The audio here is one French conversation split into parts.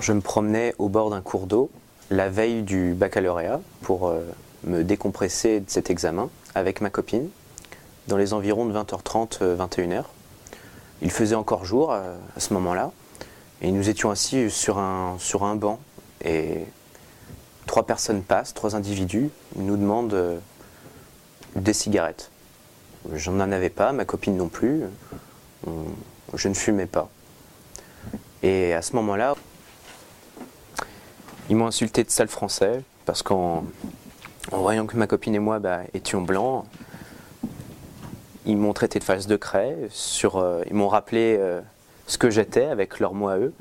Je me promenais au bord d'un cours d'eau la veille du baccalauréat pour me décompresser de cet examen avec ma copine dans les environs de 20h30, 21h. Il faisait encore jour à ce moment-là et nous étions assis sur un banc et trois personnes passent, trois individus nous demandent des cigarettes. Je n'en avais pas, ma copine non plus, je ne fumais pas. Et à ce moment-là, ils m'ont insulté de sale français parce qu'en voyant que ma copine et moi étions blancs, ils m'ont traité de face de craie, ils m'ont rappelé ce que j'étais avec leurs mots à eux.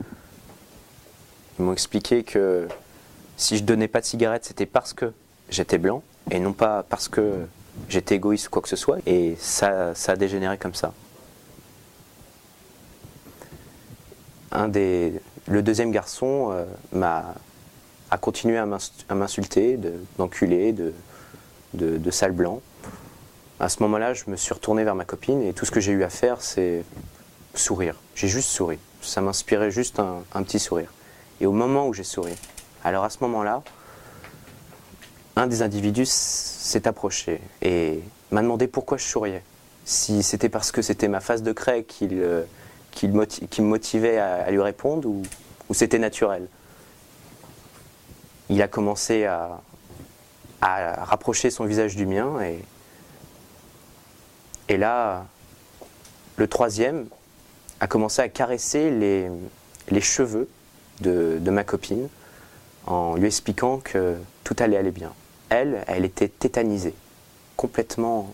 Ils m'ont expliqué que si je donnais pas de cigarettes, c'était parce que j'étais blanc et non pas parce que j'étais égoïste ou quoi que ce soit. Et ça a dégénéré comme ça. Le deuxième garçon a continué à m'insulter, d'enculé, de sale blanc. À ce moment-là, je me suis retourné vers ma copine et tout ce que j'ai eu à faire, c'est sourire. J'ai juste souri. Ça m'inspirait juste un petit sourire. Et au moment où j'ai souri, alors à ce moment-là, un des individus s'est approché et m'a demandé pourquoi je souriais. Si c'était parce que c'était ma face de craie qui me motivait à lui répondre ou c'était naturel. Il a commencé à rapprocher son visage du mien et là, le troisième a commencé à caresser les cheveux de ma copine en lui expliquant que tout allait aller bien. Elle était tétanisée, complètement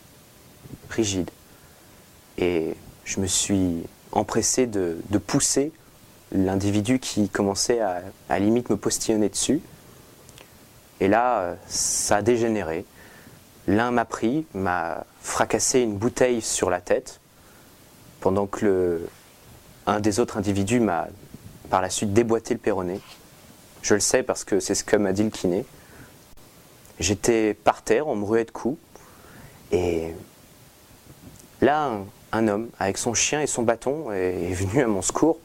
rigide. Et je me suis empressé de pousser l'individu qui commençait à limite me postillonner dessus. Et là, ça a dégénéré. L'un m'a pris, m'a fracassé une bouteille sur la tête, pendant que un des autres individus m'a par la suite déboîté le péroné. Je le sais parce que c'est ce que m'a dit le kiné. J'étais par terre, on me ruait de coups. Et là, un homme, avec son chien et son bâton, est venu à mon secours,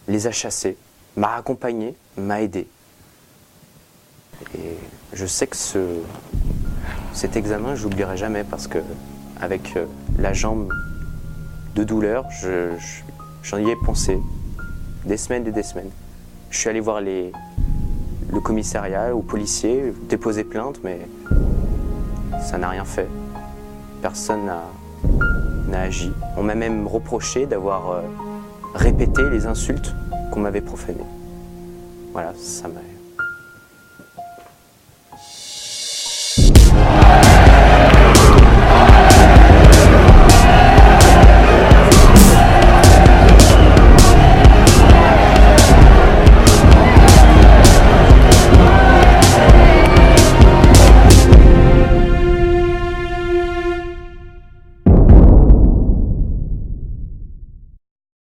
les a chassés, m'a accompagné, m'a aidé. Et je sais que cet examen, je l'oublierai jamais parce que avec la jambe de douleur, j'en y ai pensé des semaines et des semaines. Je suis allé voir le commissariat, aux policiers, déposer plainte, mais ça n'a rien fait. Personne n'a agi. On m'a même reproché d'avoir répété les insultes qu'on m'avait profanées. Voilà, ça m'a